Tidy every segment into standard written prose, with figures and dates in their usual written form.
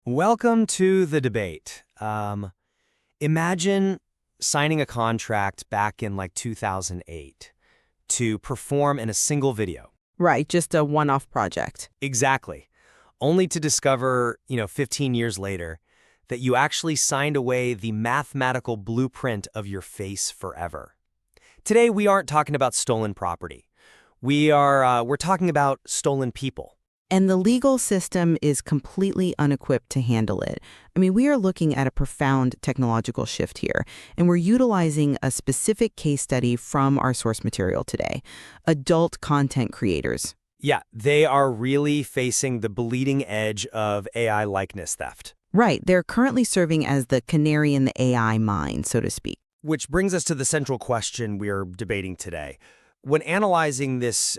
Welcome to the debate. Imagine signing a contract back in like 2008 to perform in a single video. Right, just a one-off project. Exactly. Only to discover, 15 years later, that you actually signed away the mathematical blueprint of your face forever. Today, we aren't talking about stolen property. We're talking about stolen people. And the legal system is completely unequipped to handle it. I mean, we are looking at a profound technological shift here, and we're utilizing a specific case study from our source material today: adult content creators. Yeah, they are really facing the bleeding edge of AI likeness theft. Right, they're currently serving as the canary in the AI mine, so to speak. Which brings us to the central question we're debating today. When analyzing this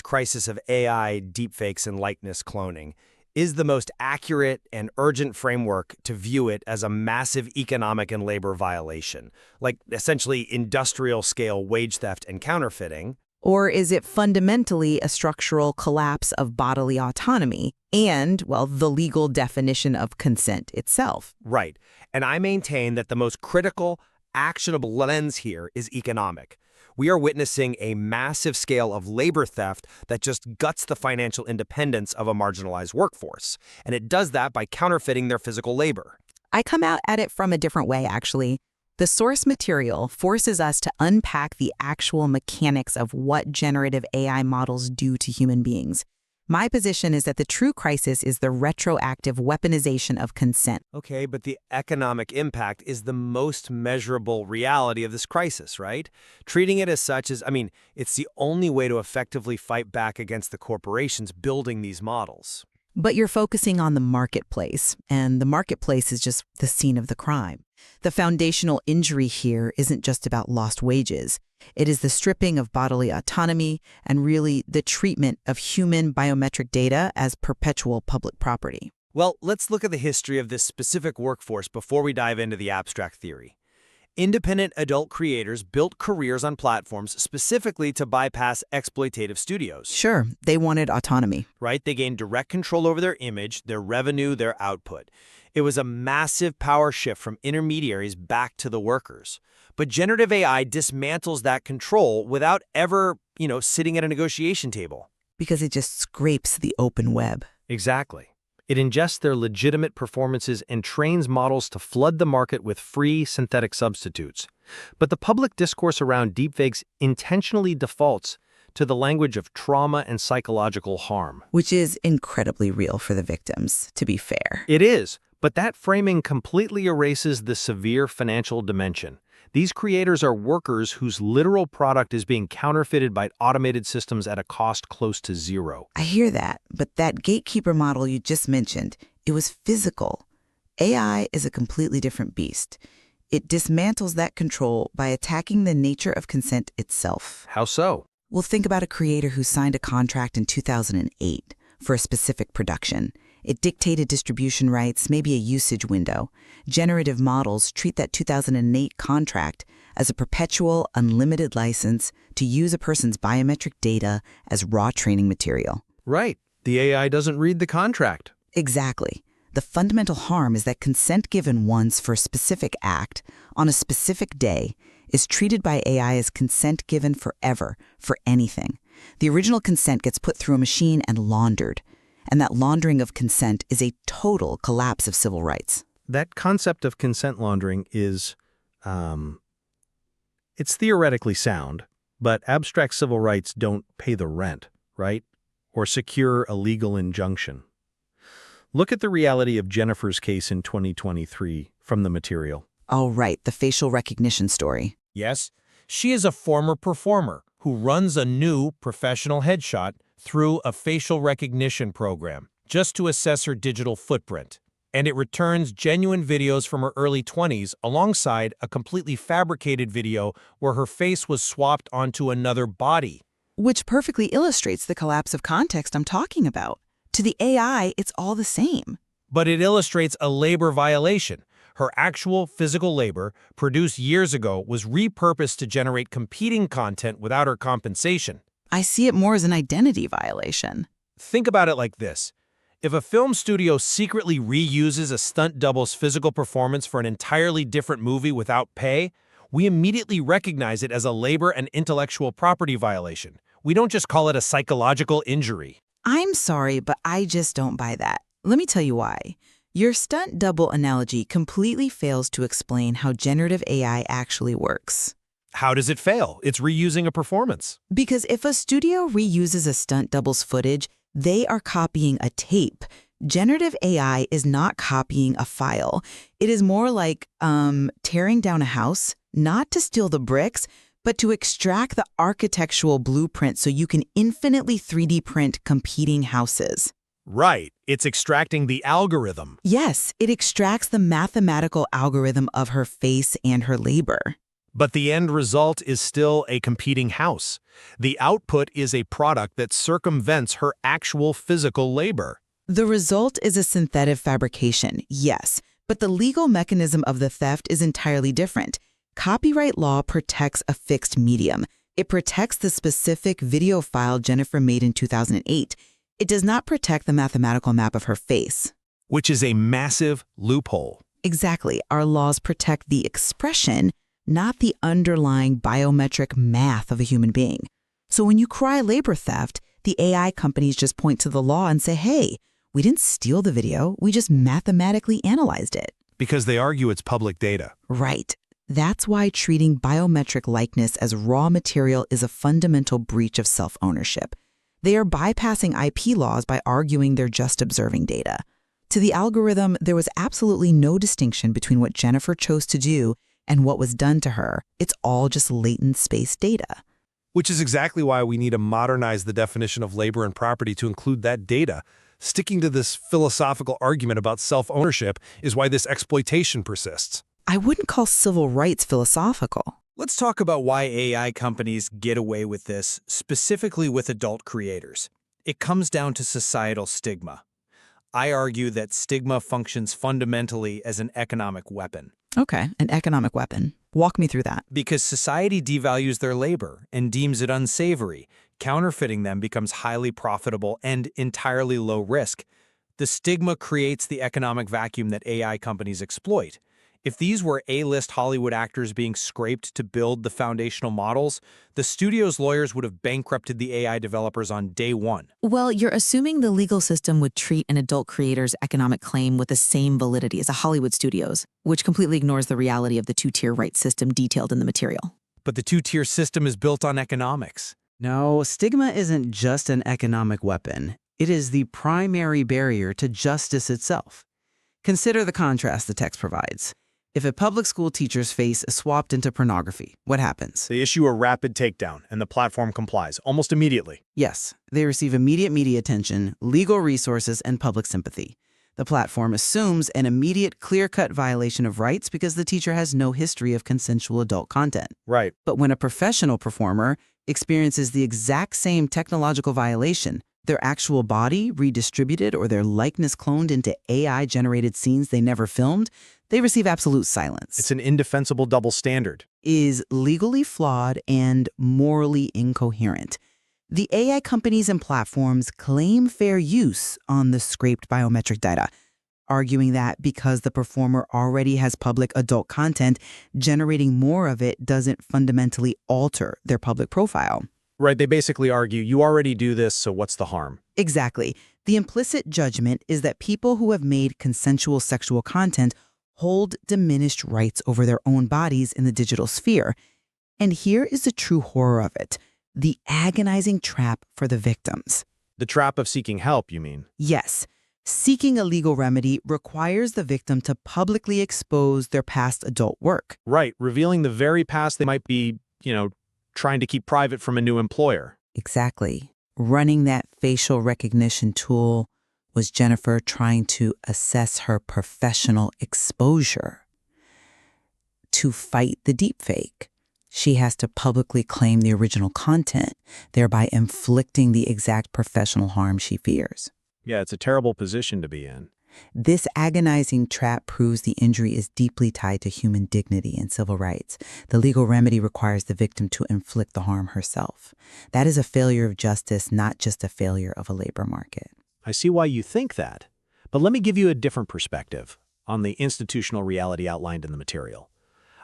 crisis of AI, deepfakes, and likeness cloning, is the most accurate and urgent framework to view it as a massive economic and labor violation, like essentially industrial-scale wage theft and counterfeiting? Or is it fundamentally a structural collapse of bodily autonomy and, well, the legal definition of consent itself? Right. And I maintain that the most critical, actionable lens here is economic. We are witnessing a massive scale of labor theft that just guts the financial independence of a marginalized workforce. And it does that by counterfeiting their physical labor. I come out at it from a different way, actually. The source material forces us to unpack the actual mechanics of what generative AI models do to human beings. My position is that the true crisis is the retroactive weaponization of consent. Okay, but the economic impact is the most measurable reality of this crisis, right? Treating it as such it's the only way to effectively fight back against the corporations building these models. But you're focusing on the marketplace, and the marketplace is just the scene of the crime. The foundational injury here isn't just about lost wages. It is the stripping of bodily autonomy and really the treatment of human biometric data as perpetual public property. Well, let's look at the history of this specific workforce before we dive into the abstract theory. Independent adult creators built careers on platforms specifically to bypass exploitative studios. Sure, they wanted autonomy. Right? They gained direct control over their image, their revenue, their output. It was a massive power shift from intermediaries back to the workers. But generative AI dismantles that control without ever, sitting at a negotiation table. Because it just scrapes the open web. Exactly. It ingests their legitimate performances and trains models to flood the market with free synthetic substitutes. But the public discourse around deepfakes intentionally defaults to the language of trauma and psychological harm. Which is incredibly real for the victims, to be fair. It is, but that framing completely erases the severe financial dimension. These creators are workers whose literal product is being counterfeited by automated systems at a cost close to zero. I hear that, but that gatekeeper model you just mentioned, it was physical. AI is a completely different beast. It dismantles that control by attacking the nature of consent itself. How so? Well, think about a creator who signed a contract in 2008 for a specific production. It dictated distribution rights, maybe a usage window. Generative models treat that 2008 contract as a perpetual, unlimited license to use a person's biometric data as raw training material. Right. The AI doesn't read the contract. Exactly. The fundamental harm is that consent given once for a specific act on a specific day is treated by AI as consent given forever for anything. The original consent gets put through a machine and laundered. And that laundering of consent is a total collapse of civil rights. That concept of consent laundering is, it's theoretically sound, but abstract civil rights don't pay the rent, right? Or secure a legal injunction. Look at the reality of Jennifer's case in 2023 from the material. Oh, right, the facial recognition story. Yes, she is a former performer who runs a new professional headshot through a facial recognition program just to assess her digital footprint. And it returns genuine videos from her early 20s alongside a completely fabricated video where her face was swapped onto another body. Which perfectly illustrates the collapse of context I'm talking about. To the AI, it's all the same. But it illustrates a labor violation. Her actual physical labor, produced years ago, was repurposed to generate competing content without her compensation. I see it more as an identity violation. Think about it like this. If a film studio secretly reuses a stunt double's physical performance for an entirely different movie without pay, we immediately recognize it as a labor and intellectual property violation. We don't just call it a psychological injury. I'm sorry, but I just don't buy that. Let me tell you why. Your stunt double analogy completely fails to explain how generative AI actually works. How does it fail? It's reusing a performance. Because if a studio reuses a stunt double's footage, they are copying a tape. Generative AI is not copying a file. It is more like tearing down a house, not to steal the bricks, but to extract the architectural blueprint so you can infinitely 3D print competing houses. Right. It's extracting the algorithm. Yes, it extracts the mathematical algorithm of her face and her labor. But the end result is still a competing house. The output is a product that circumvents her actual physical labor. The result is a synthetic fabrication, yes, but the legal mechanism of the theft is entirely different. Copyright law protects a fixed medium. It protects the specific video file Jennifer made in 2008. It does not protect the mathematical map of her face. Which is a massive loophole. Exactly. Our laws protect the expression, not the underlying biometric math of a human being. So when you cry labor theft, the AI companies just point to the law and say, hey, we didn't steal the video, we just mathematically analyzed it. Because they argue it's public data. Right. That's why treating biometric likeness as raw material is a fundamental breach of self-ownership. They are bypassing IP laws by arguing they're just observing data. To the algorithm, there was absolutely no distinction between what Jennifer chose to do and what was done to her. It's all just latent space data. Which is exactly why we need to modernize the definition of labor and property to include that data. Sticking to this philosophical argument about self-ownership is why this exploitation persists. I wouldn't call civil rights philosophical. Let's talk about why AI companies get away with this, specifically with adult creators. It comes down to societal stigma. I argue that stigma functions fundamentally as an economic weapon. Okay, an economic weapon. Walk me through that. Because society devalues their labor and deems it unsavory, counterfeiting them becomes highly profitable and entirely low risk. The stigma creates the economic vacuum that AI companies exploit. If these were A-list Hollywood actors being scraped to build the foundational models, the studio's lawyers would have bankrupted the AI developers on day one. Well, you're assuming the legal system would treat an adult creator's economic claim with the same validity as a Hollywood studio's, which completely ignores the reality of the two-tier rights system detailed in the material. But the two-tier system is built on economics. No, stigma isn't just an economic weapon. It is the primary barrier to justice itself. Consider the contrast the text provides. If a public school teacher's face is swapped into pornography, what happens? They issue a rapid takedown, and the platform complies almost immediately. Yes, they receive immediate media attention, legal resources, and public sympathy. The platform assumes an immediate, clear-cut violation of rights because the teacher has no history of consensual adult content. Right. But when a professional performer experiences the exact same technological violation, their actual body redistributed or their likeness cloned into AI-generated scenes they never filmed, they receive absolute silence. It's an indefensible double standard. Is legally flawed and morally incoherent. The AI companies and platforms claim fair use on the scraped biometric data, arguing that because the performer already has public adult content, generating more of it doesn't fundamentally alter their public profile. Right, they basically argue, you already do this, so what's the harm? Exactly. The implicit judgment is that people who have made consensual sexual content hold diminished rights over their own bodies in the digital sphere. And here is the true horror of it, the agonizing trap for the victims. The trap of seeking help, you mean? Yes. Seeking a legal remedy requires the victim to publicly expose their past adult work. Right, revealing the very past they might be, trying to keep private from a new employer. Exactly. Running that facial recognition tool was Jennifer trying to assess her professional exposure. To fight the deepfake, she has to publicly claim the original content, thereby inflicting the exact professional harm she fears. Yeah, it's a terrible position to be in. This agonizing trap proves the injury is deeply tied to human dignity and civil rights. The legal remedy requires the victim to inflict the harm herself. That is a failure of justice, not just a failure of a labor market. I see why you think that. But let me give you a different perspective on the institutional reality outlined in the material.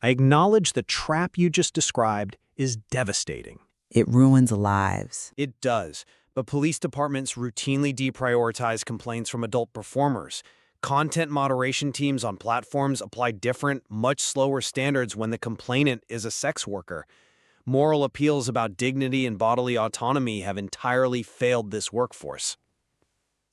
I acknowledge the trap you just described is devastating. It ruins lives. It does, but police departments routinely deprioritize complaints from adult performers. Content moderation teams on platforms apply different, much slower standards when the complainant is a sex worker. Moral appeals about dignity and bodily autonomy have entirely failed this workforce.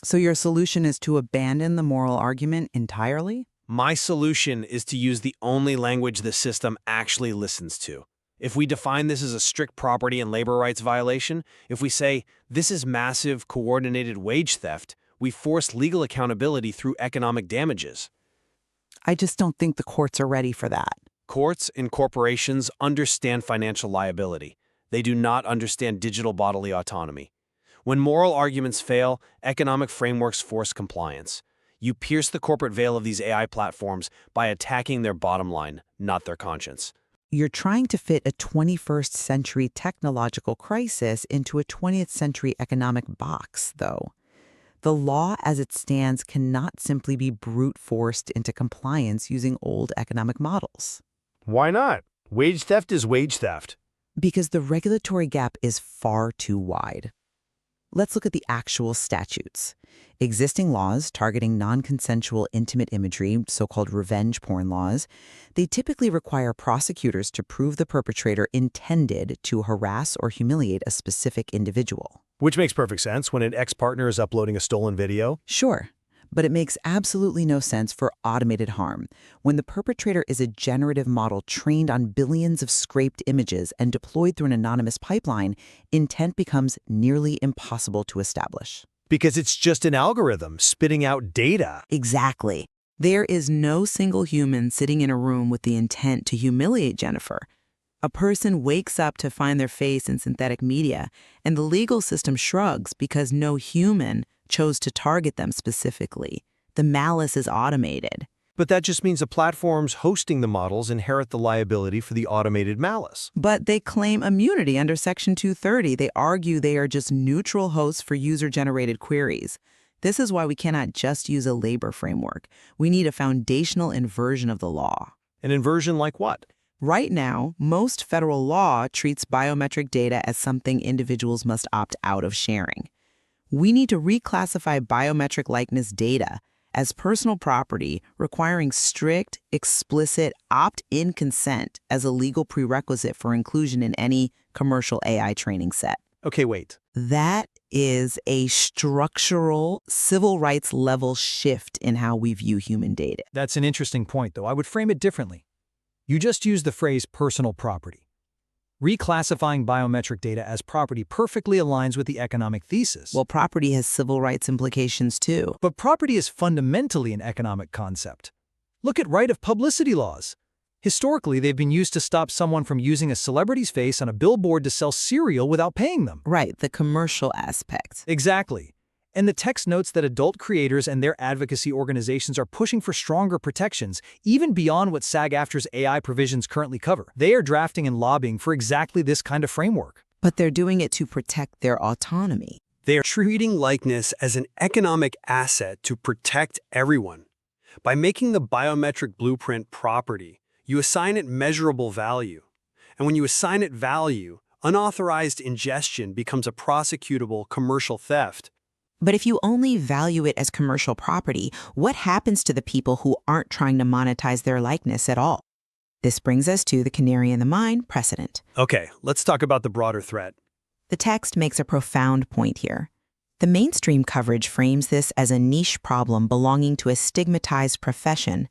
So your solution is to abandon the moral argument entirely? My solution is to use the only language the system actually listens to. If we define this as a strict property and labor rights violation, if we say, this is massive, coordinated wage theft, we force legal accountability through economic damages. I just don't think the courts are ready for that. Courts and corporations understand financial liability. They do not understand digital bodily autonomy. When moral arguments fail, economic frameworks force compliance. You pierce the corporate veil of these AI platforms by attacking their bottom line, not their conscience. You're trying to fit a 21st century technological crisis into a 20th century economic box, though. The law as it stands cannot simply be brute forced into compliance using old economic models. Why not? Wage theft is wage theft. Because the regulatory gap is far too wide. Let's look at the actual statutes. Existing laws targeting non-consensual intimate imagery, so-called revenge porn laws, they typically require prosecutors to prove the perpetrator intended to harass or humiliate a specific individual. Which makes perfect sense when an ex-partner is uploading a stolen video. Sure, but it makes absolutely no sense for automated harm when the perpetrator is a generative model trained on billions of scraped images and deployed through an anonymous pipeline. Intent becomes nearly impossible to establish. Because it's just an algorithm spitting out data. Exactly. There is no single human sitting in a room with the intent to humiliate Jennifer. A person wakes up to find their face in synthetic media, and the legal system shrugs because no human chose to target them specifically. The malice is automated. But that just means the platforms hosting the models inherit the liability for the automated malice. But they claim immunity under Section 230. They argue they are just neutral hosts for user-generated queries. This is why we cannot just use a labor framework. We need a foundational inversion of the law. An inversion like what? Right now, most federal law treats biometric data as something individuals must opt out of sharing. We need to reclassify biometric likeness data as personal property, requiring strict, explicit, opt-in consent as a legal prerequisite for inclusion in any commercial AI training set. Okay, wait. That is a structural, civil rights level shift in how we view human data. That's an interesting point, though. I would frame it differently. You just used the phrase personal property. Reclassifying biometric data as property perfectly aligns with the economic thesis. Well, property has civil rights implications too. But property is fundamentally an economic concept. Look at right of publicity laws. Historically, they've been used to stop someone from using a celebrity's face on a billboard to sell cereal without paying them. Right, the commercial aspect. Exactly. And the text notes that adult creators and their advocacy organizations are pushing for stronger protections, even beyond what SAG-AFTRA's AI provisions currently cover. They are drafting and lobbying for exactly this kind of framework. But they're doing it to protect their autonomy. They are treating likeness as an economic asset to protect everyone. By making the biometric blueprint property, you assign it measurable value. And when you assign it value, unauthorized ingestion becomes a prosecutable commercial theft. But if you only value it as commercial property, what happens to the people who aren't trying to monetize their likeness at all? This brings us to the canary in the mine precedent. Okay, let's talk about the broader threat. The text makes a profound point here. The mainstream coverage frames this as a niche problem belonging to a stigmatized profession,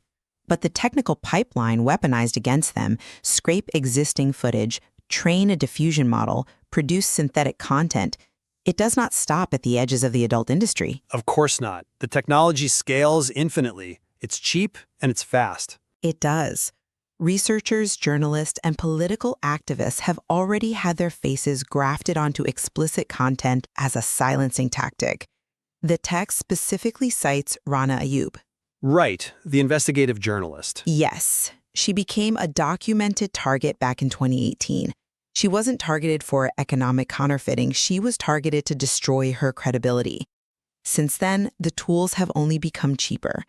but the technical pipeline weaponized against them scrape existing footage, train a diffusion model, produce synthetic content. It does not stop at the edges of the adult industry. Of course not. The technology scales infinitely. It's cheap and it's fast. It does. Researchers, journalists, and political activists have already had their faces grafted onto explicit content as a silencing tactic. The text specifically cites Rana Ayub. Right, the investigative journalist. Yes, she became a documented target back in 2018. She wasn't targeted for economic counterfeiting. She was targeted to destroy her credibility. Since then, the tools have only become cheaper.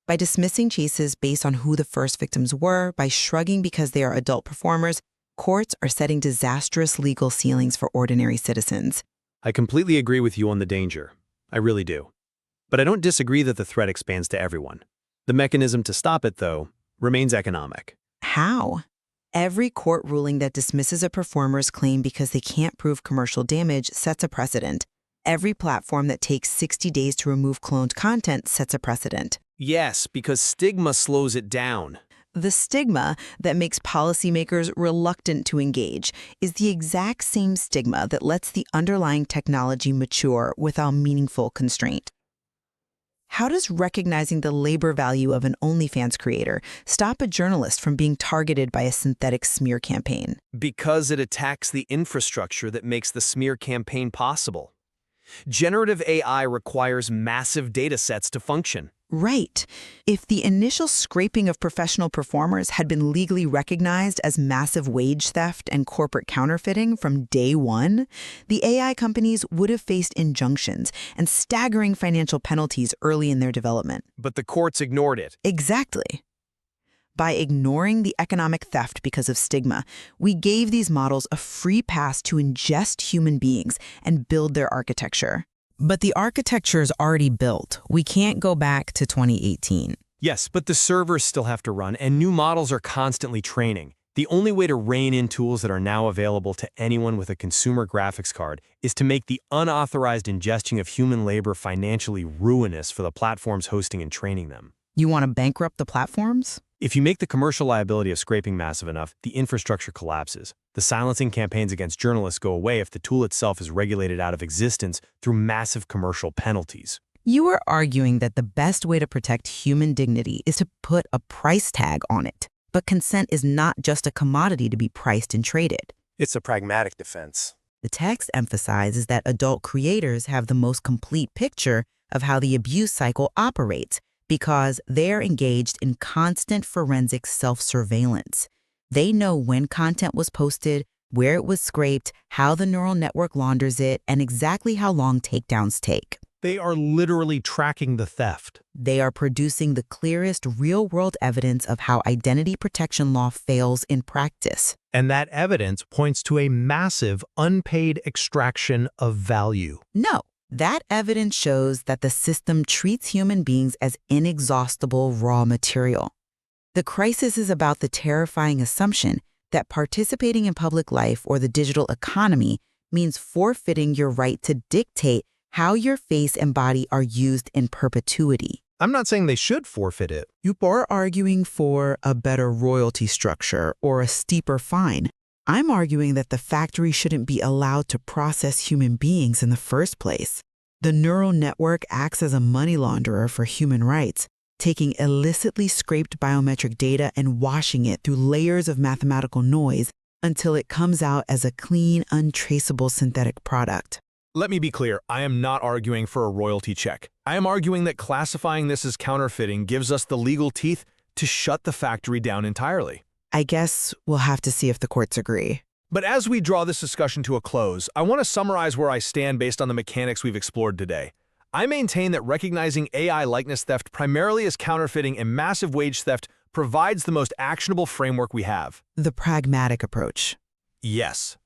By dismissing cases based on who the first victims were, by shrugging because they are adult performers, courts are setting disastrous legal ceilings for ordinary citizens. I completely agree with you on the danger. I really do. But I don't disagree that the threat expands to everyone. The mechanism to stop it, though, remains economic. How? Every court ruling that dismisses a performer's claim because they can't prove commercial damage sets a precedent. Every platform that takes 60 days to remove cloned content sets a precedent. Yes, because stigma slows it down. The stigma that makes policymakers reluctant to engage is the exact same stigma that lets the underlying technology mature without meaningful constraint. How does recognizing the labor value of an OnlyFans creator stop a journalist from being targeted by a synthetic smear campaign? Because it attacks the infrastructure that makes the smear campaign possible. Generative AI requires massive data sets to function. Right. If the initial scraping of professional performers had been legally recognized as massive wage theft and corporate counterfeiting from day one, the AI companies would have faced injunctions and staggering financial penalties early in their development. But the courts ignored it. Exactly. By ignoring the economic theft because of stigma, we gave these models a free pass to ingest human beings and build their architecture. But the architecture is already built. We can't go back to 2018. Yes, but the servers still have to run, and new models are constantly training. The only way to rein in tools that are now available to anyone with a consumer graphics card is to make the unauthorized ingestion of human labor financially ruinous for the platforms hosting and training them. You want to bankrupt the platforms? If you make the commercial liability of scraping massive enough, the infrastructure collapses. The silencing campaigns against journalists go away if the tool itself is regulated out of existence through massive commercial penalties. You are arguing that the best way to protect human dignity is to put a price tag on it. But consent is not just a commodity to be priced and traded. It's a pragmatic defense. The text emphasizes that adult creators have the most complete picture of how the abuse cycle operates because they're engaged in constant forensic self-surveillance. They know when content was posted, where it was scraped, how the neural network launders it, and exactly how long takedowns take. They are literally tracking the theft. They are producing the clearest real-world evidence of how identity protection law fails in practice. And that evidence points to a massive unpaid extraction of value. No, that evidence shows that the system treats human beings as inexhaustible raw material. The crisis is about the terrifying assumption that participating in public life or the digital economy means forfeiting your right to dictate how your face and body are used in perpetuity. I'm not saying they should forfeit it. You are arguing for a better royalty structure or a steeper fine. I'm arguing that the factory shouldn't be allowed to process human beings in the first place. The neural network acts as a money launderer for human rights, taking illicitly scraped biometric data and washing it through layers of mathematical noise until it comes out as a clean, untraceable synthetic product. Let me be clear, I am not arguing for a royalty check. I am arguing that classifying this as counterfeiting gives us the legal teeth to shut the factory down entirely. I guess we'll have to see if the courts agree. But as we draw this discussion to a close, I want to summarize where I stand based on the mechanics we've explored today. I maintain that recognizing AI likeness theft primarily as counterfeiting and massive wage theft provides the most actionable framework we have. The pragmatic approach. Yes.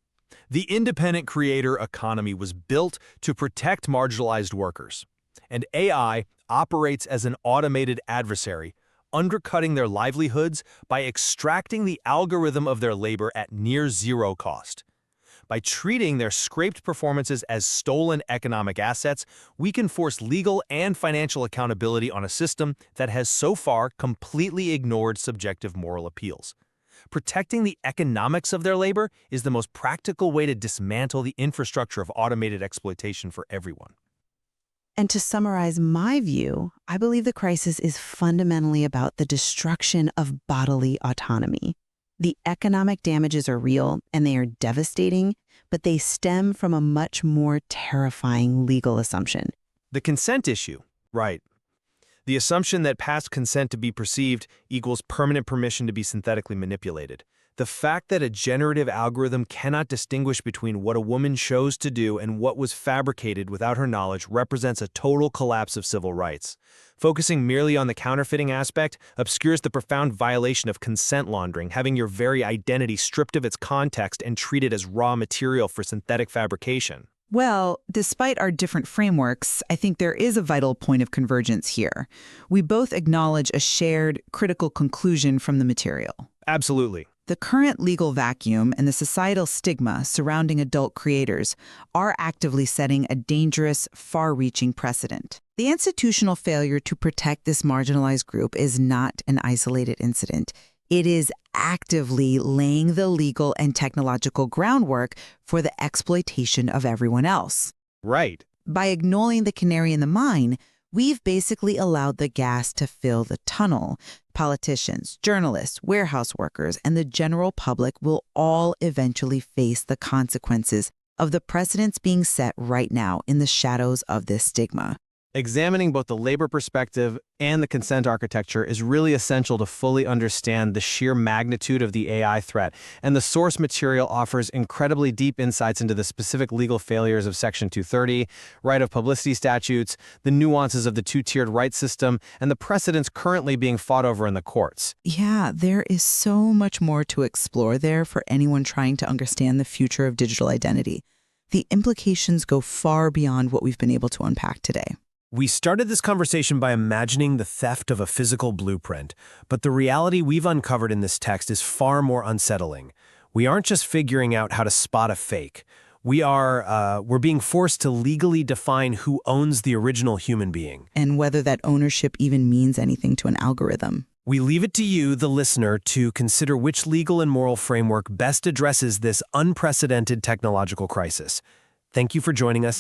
The independent creator economy was built to protect marginalized workers, and AI operates as an automated adversary, undercutting their livelihoods by extracting the algorithm of their labor at near zero cost. By treating their scraped performances as stolen economic assets, we can force legal and financial accountability on a system that has so far completely ignored subjective moral appeals. Protecting the economics of their labor is the most practical way to dismantle the infrastructure of automated exploitation for everyone. And to summarize my view, I believe the crisis is fundamentally about the destruction of bodily autonomy. The economic damages are real and they are devastating, but they stem from a much more terrifying legal assumption. The consent issue, right. The assumption that past consent to be perceived equals permanent permission to be synthetically manipulated. The fact that a generative algorithm cannot distinguish between what a woman chose to do and what was fabricated without her knowledge represents a total collapse of civil rights. Focusing merely on the counterfeiting aspect obscures the profound violation of consent laundering, having your very identity stripped of its context and treated as raw material for synthetic fabrication. Well, despite our different frameworks, I think there is a vital point of convergence here. We both acknowledge a shared, critical conclusion from the material. Absolutely. The current legal vacuum and the societal stigma surrounding adult creators are actively setting a dangerous, far-reaching precedent. The institutional failure to protect this marginalized group is not an isolated incident. It is actively laying the legal and technological groundwork for the exploitation of everyone else. Right. By ignoring the canary in the mine, we've basically allowed the gas to fill the tunnel. Politicians, journalists, warehouse workers, and the general public will all eventually face the consequences of the precedents being set right now in the shadows of this stigma. Examining both the labor perspective and the consent architecture is really essential to fully understand the sheer magnitude of the AI threat, and the source material offers incredibly deep insights into the specific legal failures of Section 230, right of publicity statutes, the nuances of the two-tiered rights system, and the precedents currently being fought over in the courts. Yeah, there is so much more to explore there for anyone trying to understand the future of digital identity. The implications go far beyond what we've been able to unpack today. We started this conversation by imagining the theft of a physical blueprint, but the reality we've uncovered in this text is far more unsettling. We aren't just figuring out how to spot a fake. We're being forced to legally define who owns the original human being. And whether that ownership even means anything to an algorithm. We leave it to you, the listener, to consider which legal and moral framework best addresses this unprecedented technological crisis. Thank you for joining us,